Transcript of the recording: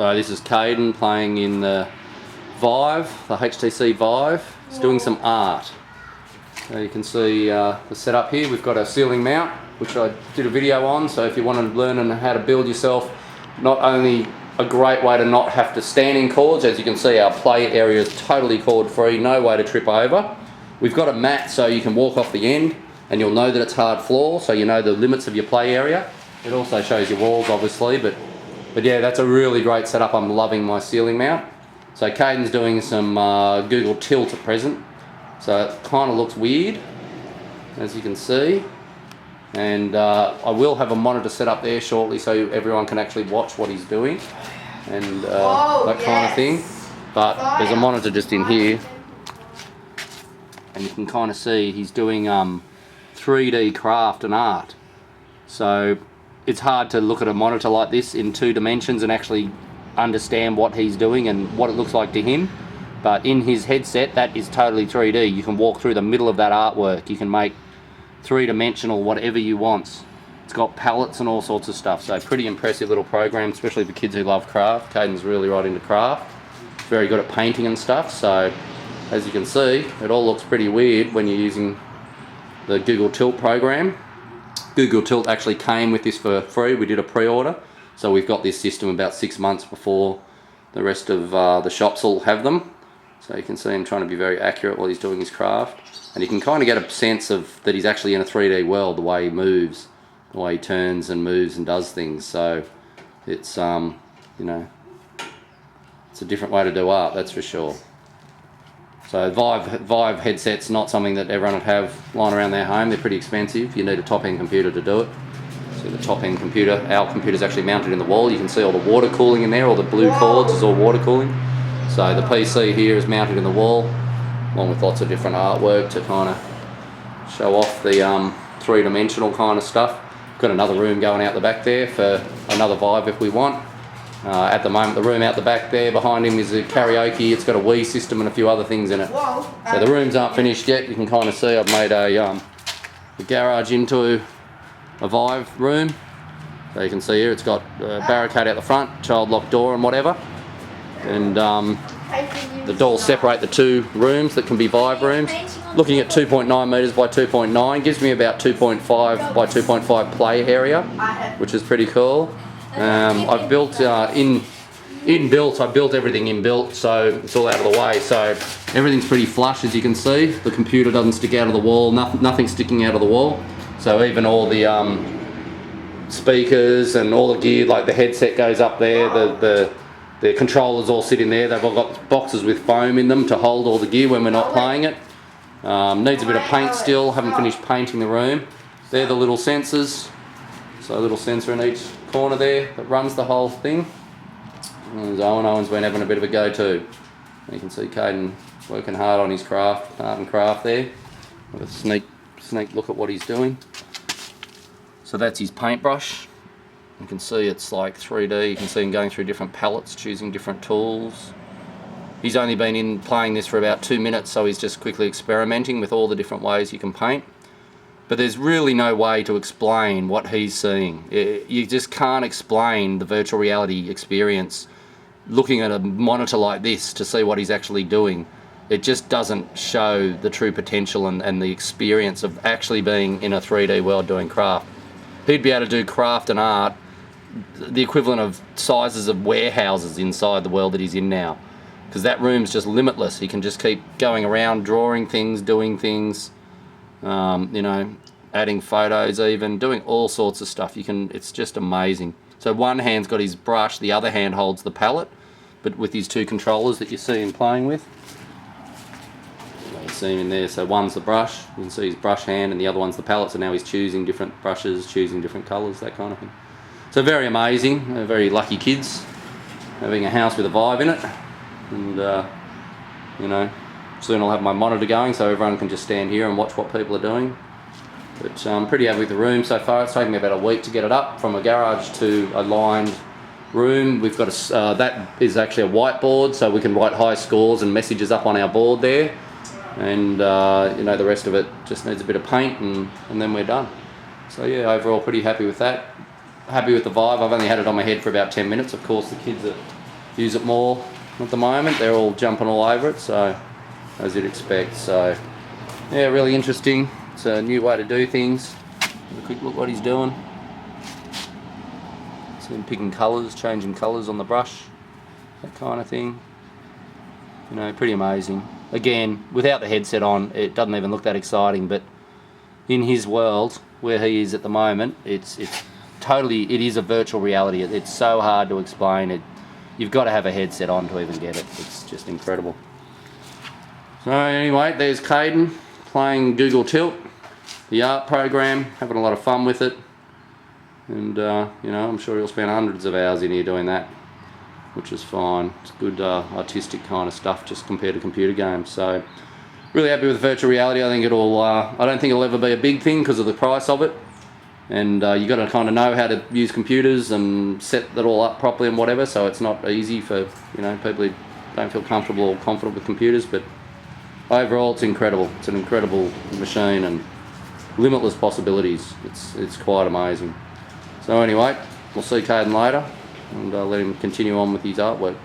So this is Cayden playing in the Vive, the HTC Vive. He's doing some art. So you can see the setup here. We've got a ceiling mount, which I did a video on. So if you want to learn how to build yourself, not only a great way to not have to stand in cords. As you can see, our play area is totally cord free, no way to trip over. We've got a mat so you can walk off the end and you'll know that it's hard floor, so you know the limits of your play area. It also shows your walls obviously, but yeah, that's a really great setup. I'm loving my ceiling mount. So Cayden's doing some Google Tilt at present. So it kind of looks weird, as you can see. And I will have a monitor set up there shortly so everyone can actually watch what he's doing and that kind of thing. But there's a monitor just in here, and you can kind of see he's doing 3D craft and art. So it's hard to look at a monitor like this in 2 dimensions and actually understand what he's doing and what it looks like to him. But in his headset, that is totally 3D. You can walk through the middle of that artwork. You can make 3-dimensional whatever you want. It's got palettes and all sorts of stuff. So pretty impressive little program, especially for kids who love craft. Cayden's really right into craft. Very good at painting and stuff. So as you can see, it all looks pretty weird when you're using the Google Tilt program. Google Tilt actually came with this for free. We did a pre-order. So we've got this system about 6 months before the rest of the shops will have them. So you can see him trying to be very accurate while he's doing his craft. And you can kind of get a sense of that he's actually in a 3D world, the way he moves, the way he turns and moves and does things. So it's, you know, it's a different way to do art, that's for sure. So Vive headsets not something that everyone would have lying around their home. They're pretty expensive. You need a top-end computer to do it. So the top-end computer, our computer's actually mounted in the wall. You can see all the water cooling in there, all the blue cords is all water cooling. So the PC here is mounted in the wall, along with lots of different artwork to kind of show off the 3-dimensional kind of stuff. Got another room going out the back there for another Vive if we want. At the moment, the room out the back there behind him is a karaoke. It's got a Wii system and a few other things in it. So the rooms aren't finished yet. You can kind of see I've made a garage into a Vive room. So you can see here it's got a barricade out the front, child lock door and whatever. And the doors separate the 2 rooms that can be Vive rooms. Looking at 2.9 metres by 2.9 gives me about 2.5 by 2.5 play area, which is pretty cool. I've built inbuilt. I built everything inbuilt, so it's all out of the way. So everything's pretty flush, as you can see. The computer doesn't stick out of the wall. Nothing's sticking out of the wall. So even all the speakers and all the gear, like the headset goes up there. The controllers all sit in there. They've all got boxes with foam in them to hold all the gear when we're not playing it. Needs a bit of paint still. Haven't finished painting the room. They're the little sensors. So a little sensor in each corner there that runs the whole thing. And Owen's been having a bit of a go too. You can see Cayden working hard on his art and craft there. With a sneak look at what he's doing. So that's his paintbrush. You can see it's like 3D. You can see him going through different palettes, choosing different tools. He's only been playing this for about 2 minutes, so he's just quickly experimenting with all the different ways you can paint. But there's really no way to explain what he's seeing. You just can't explain the virtual reality experience looking at a monitor like this to see what he's actually doing. It just doesn't show the true potential and the experience of actually being in a 3D world doing craft. He'd be able to do craft and art the equivalent of sizes of warehouses inside the world that he's in now, because that room's just limitless. He can just keep going around, drawing things, doing things, you know, adding photos, even doing all sorts of stuff. It's just amazing. So one hand's got his brush, the other hand holds the palette, but with his 2 controllers that you see him playing with. You can see him in there. So one's the brush, you can see his brush hand, and the other one's the palette. So now he's choosing different brushes, choosing different colours, that kind of thing. So very amazing, very lucky kids having a house with a Vive in it. And you know, soon I'll have my monitor going so everyone can just stand here and watch what people are doing. But I'm pretty happy with the room so far. It's taken me about a week to get it up from a garage to a lined room. We've got that is actually a whiteboard, so we can write high scores and messages up on our board there. And you know, the rest of it just needs a bit of paint and then we're done. So yeah, overall pretty happy with that. Happy with the Vive. I've only had it on my head for about 10 minutes. Of course the kids are use it more at the moment. They're all jumping all over it, so as you'd expect. So yeah, really interesting. It's a new way to do things. Have a quick look what he's doing. See him picking colours, changing colours on the brush, that kind of thing. You know, pretty amazing. Again, without the headset on, it doesn't even look that exciting, but in his world, where he is at the moment, it's totally, it is a virtual reality. It's so hard to explain. You've got to have a headset on to even get it. It's just incredible. So anyway, there's Cayden playing Google Tilt, the art program, having a lot of fun with it. And you know, I'm sure he'll spend hundreds of hours in here doing that, which is fine. It's good artistic kind of stuff just compared to computer games. So really happy with virtual reality. I think it'll, I don't think it'll ever be a big thing because of the price of it. And you got to kind of know how to use computers and set that all up properly and whatever, so it's not easy for, you know, people who don't feel comfortable or confident with computers. But overall, it's incredible. It's an incredible machine and limitless possibilities. It's quite amazing. So anyway, we'll see Cayden later and let him continue on with his artwork.